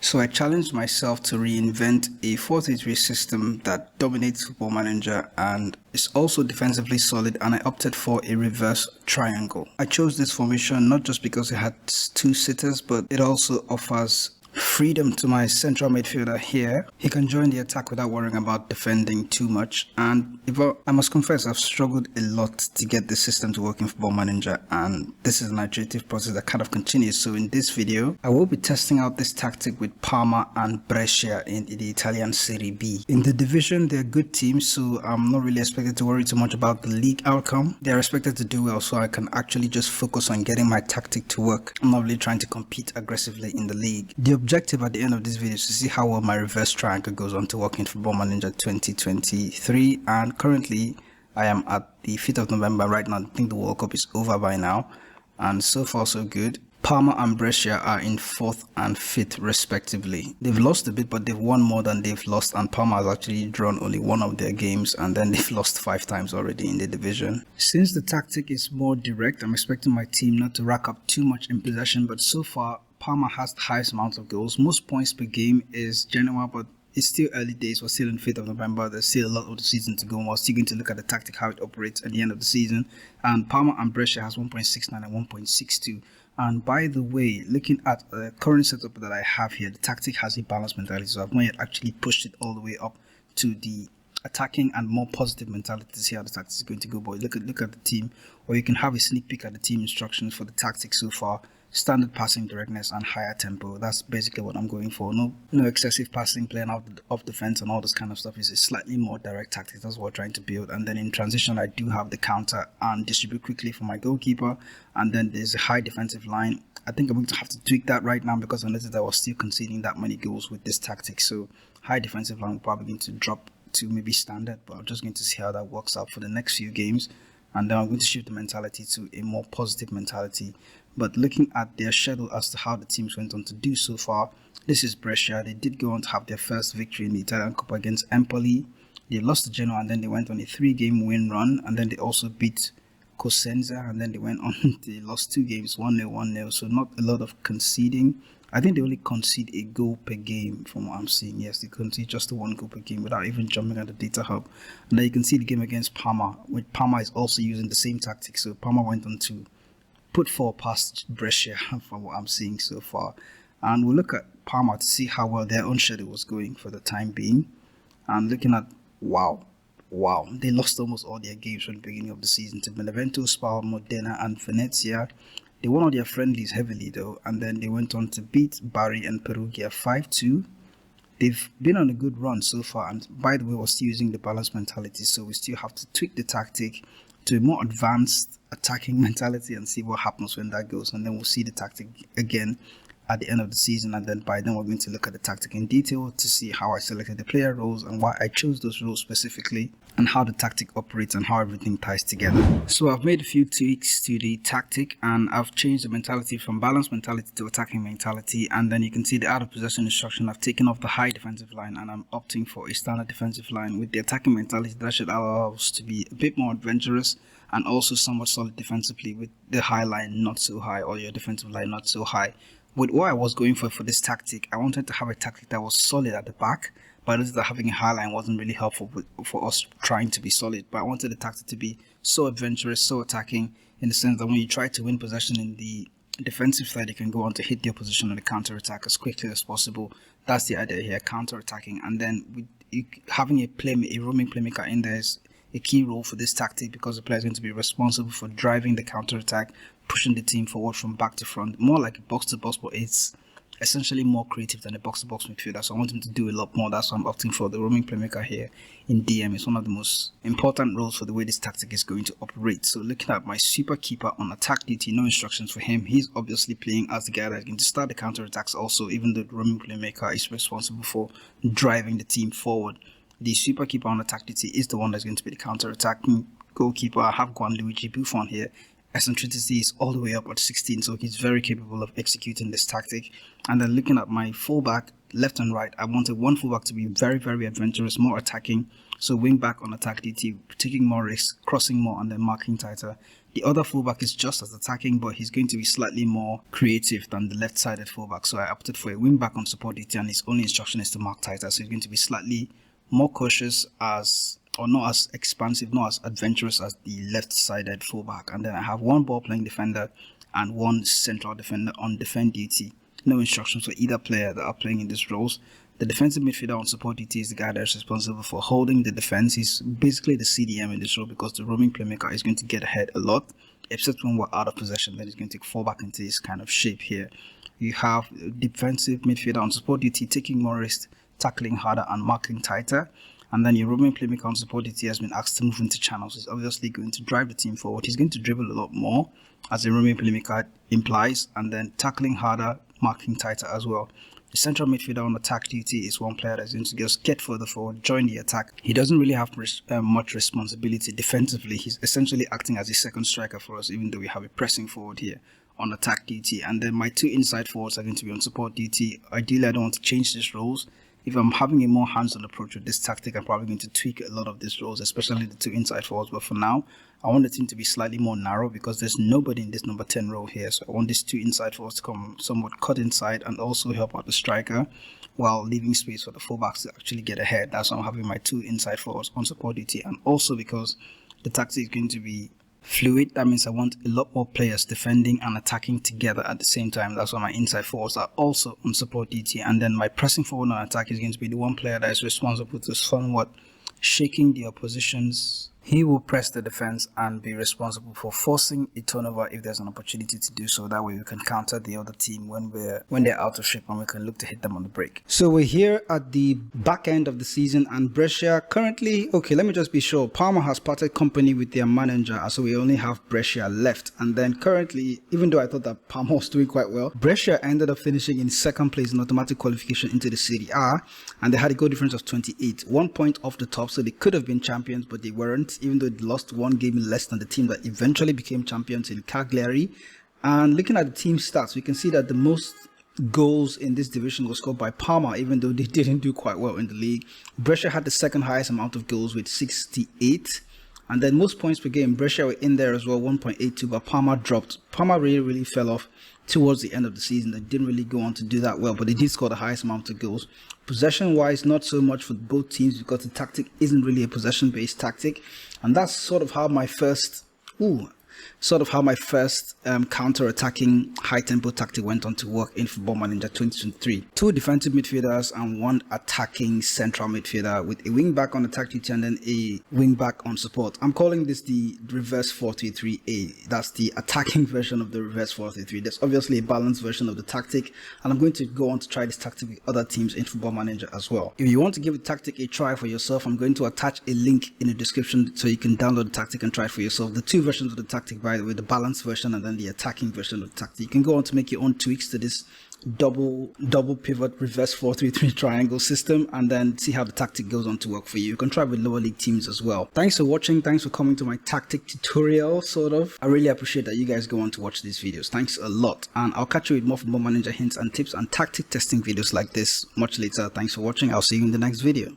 So I challenged myself to reinvent a 4-3-3 system that dominates Football Manager and is also defensively solid, and I opted for a reverse triangle. I chose this formation not just because it had two sitters, but it also offers freedom to my central midfielder here. He can join the attack without worrying about defending too much, and I must confess I've struggled a lot to get the system to work in Football Manager, and this is an iterative process that kind of continues. So in this video I will be testing out this tactic with Parma and Brescia in the Italian Serie B. In the division they're good teams, so I'm not really expected to worry too much about the league outcome. They're expected to do well, so I can actually just focus on getting my tactic to work. I'm not really trying to compete aggressively in the league. The objective at the end of this video is to see how well my reverse triangle goes on to work in Football Manager 2023, and currently I am at the 5th of November right now. I think the World Cup is over by now, and so far so good. Parma and Brescia are in 4th and 5th respectively. They've lost a bit, but they've won more than they've lost, and Parma has actually drawn only one of their games, and then they've lost 5 times already in the division. Since the tactic is more direct, I'm expecting my team not to rack up too much in possession, but so far Parma has the highest amount of goals. Most points per game is Genoa, but it's still early days. We're still in 5th of November. There's still a lot of the season to go, and we're still going to look at the tactic, how it operates at the end of the season. And Parma and Brescia has 1.69 and 1.62. And by the way, looking at the current setup that I have here, the tactic has a balanced mentality, so I've not yet actually pushed it all the way up to the attacking and more positive mentality to see how the tactic is going to go. But look at the team, or you can have a sneak peek at the team instructions for the tactic so far. Standard passing directness and higher tempo. That's basically what I'm going for. No excessive passing, playing out off defense and all this kind of stuff. Is a slightly more direct tactic. That's what we're trying to build. And then in transition I do have the counter and distribute quickly for my goalkeeper, and then there's a high defensive line. I think I'm going to have to tweak that right now because I noticed that I was still conceding that many goals with this tactic. So high defensive line, we're probably going to drop to maybe standard, but I'm just going to see how that works out for the next few games. And then I'm going to shift the mentality to a more positive mentality. But looking at their schedule as to how the teams went on to do so far, this is Brescia. They did go on to have their first victory in the Italian Cup against Empoli. They lost to Genoa, and then they went on a 3-game win run, and then they also beat Cosenza, and then they went on, they lost 2 games, 1-0, 1-0, so not a lot of conceding. I think they only concede a goal per game from what I'm seeing. Yes, they concede just 1 goal per game without even jumping at the data hub. And then you can see the game against Parma, which Parma is also using the same tactic. So Parma went on to put 4 past Brescia from what I'm seeing so far. And we'll look at Parma to see how well their own schedule was going for the time being. And looking at, wow, they lost almost all their games from the beginning of the season to Benevento, Spal, Modena and Venezia. They won all their friendlies heavily though, and then they went on to beat Bari and Perugia 5-2. They've been on a good run so far, and by the way, we're still using the balanced mentality, so we still have to tweak the tactic to a more advanced attacking mentality and see what happens when that goes, and then we'll see the tactic again at the end of the season, and then by then we're going to look at the tactic in detail to see how I selected the player roles and why I chose those roles specifically, and how the tactic operates and how everything ties together. So I've made a few tweaks to the tactic, and I've changed the mentality from balanced mentality to attacking mentality, and then you can see the out of possession instruction. I've taken off the high defensive line and I'm opting for a standard defensive line with the attacking mentality. That should allow us to be a bit more adventurous and also somewhat solid defensively, with the high line not so high or your defensive line not so high. With what I was going for this tactic, I wanted to have a tactic that was solid at the back, but I noticed that having a high line wasn't really helpful for us trying to be solid. But I wanted the tactic to be so adventurous, so attacking, in the sense that when you try to win possession in the defensive side, you can go on to hit the opposition on the counter attack as quickly as possible. That's the idea here, counter attacking. And then having a roaming playmaker in there is a key role for this tactic, because the player is going to be responsible for driving the counter attack, pushing the team forward from back to front, more like a box to box, but it's essentially more creative than a box to box midfielder. So I want him to do a lot more. That's why I'm opting for the roaming playmaker here in DM. It's one of the most important roles for the way this tactic is going to operate. So looking at my super keeper on attack duty, no instructions for him. He's obviously playing as the guy that's going to start the counter attacks also, even though the roaming playmaker is responsible for driving the team forward. The super keeper on attack duty is the one that's going to be the counter attacking goalkeeper. I have Gianluigi Buffon here. Eccentricity is all the way up at 16, so he's very capable of executing this tactic. And then looking at my fullback, left and right, I wanted one fullback to be very, very adventurous, more attacking, So wing back on attack DT, taking more risks, crossing more, and then marking tighter. The other fullback is just as attacking, but he's going to be slightly more creative than the left-sided fullback. So I opted for a wing back on support DT, and his only instruction is to mark tighter. So he's going to be slightly more cautious not as expansive, not as adventurous as the left-sided fullback. And then I have one ball-playing defender and one central defender on defend DT. No instructions for either player that are playing in these roles. The defensive midfielder on support DT is the guy that is responsible for holding the defense. He's basically the CDM in this role because the roaming playmaker is going to get ahead a lot, except when we're out of possession. Then he's going to fall back into this kind of shape here. You have defensive midfielder on support DT taking more risks, tackling harder, and marking tighter. And then your roaming playmaker on support DT has been asked to move into channels. He's obviously going to drive the team forward. He's going to dribble a lot more, as a roaming playmaker implies, and then tackling harder, marking tighter as well. The central midfielder on attack duty is one player that's going to just get further forward, join the attack. He doesn't really have much responsibility defensively. He's essentially acting as a second striker for us, even though we have a pressing forward here on attack DT. And then my two inside forwards are going to be on support DT. Ideally, I don't want to change these roles. If I'm having a more hands-on approach with this tactic, I'm probably going to tweak a lot of these roles, especially the two inside forwards. But for now, I want the team to be slightly more narrow because there's nobody in this number 10 role here. So I want these two inside forwards to come somewhat cut inside and also help out the striker while leaving space for the fullbacks to actually get ahead. That's why I'm having my two inside forwards on support DT. And also because the tactic is going to be fluid, that means I want a lot more players defending and attacking together at the same time. That's why my inside forwards are also on support DT. And then my pressing forward on attack is going to be the one player that is responsible to somewhat shaking the opposition's. He will press the defense and be responsible for forcing a turnover if there's an opportunity to do so. That way we can counter the other team when they're out of shape, and we can look to hit them on the break. So we're here at the back end of the season, and Brescia currently, okay, let me just be sure, Parma has parted company with their manager, so we only have Brescia left. And then currently, even though I thought that Parma was doing quite well, Brescia ended up finishing in second place in automatic qualification into the Serie A, and they had a goal difference of 28, 1 point off the top, so they could have been champions, but they weren't, even though they lost one game less than the team that eventually became champions in Cagliari. And looking at the team stats, we can see that the most goals in this division was scored by Parma, even though they didn't do quite well in the league. Brescia had the second highest amount of goals with 68. And then most points per game, Brescia were in there as well, 1.82, but Parma dropped. Parma really fell off towards the end of the season. They didn't really go on to do that well, but they did score the highest amount of goals. Possession-wise, not so much for both teams because the tactic isn't really a possession-based tactic. And that's sort of how my first counter-attacking high-tempo tactic went on to work in Football Manager 2023. Two defensive midfielders and one attacking central midfielder with a wing-back on attack duty and then a wing-back on support. I'm calling this the reverse 4-3-3-A. That's the attacking version of the reverse 4-3-3. There's obviously a balanced version of the tactic, and I'm going to go on to try this tactic with other teams in Football Manager as well. If you want to give the tactic a try for yourself, I'm going to attach a link in the description so you can download the tactic and try it for yourself. The two versions of the tactic, by the way, the balanced version and then the attacking version of the tactic. You can go on to make your own tweaks to this double pivot reverse 4-3-3 triangle system and then see how the tactic goes on to work for you. You can try with lower league teams as well. Thanks for watching. Thanks for coming to my tactic tutorial, sort of. I really appreciate that you guys go on to watch these videos. Thanks a lot, and I'll catch you with more Football Manager hints and tips and tactic testing videos like this much later. Thanks for watching. I'll see you in the next video.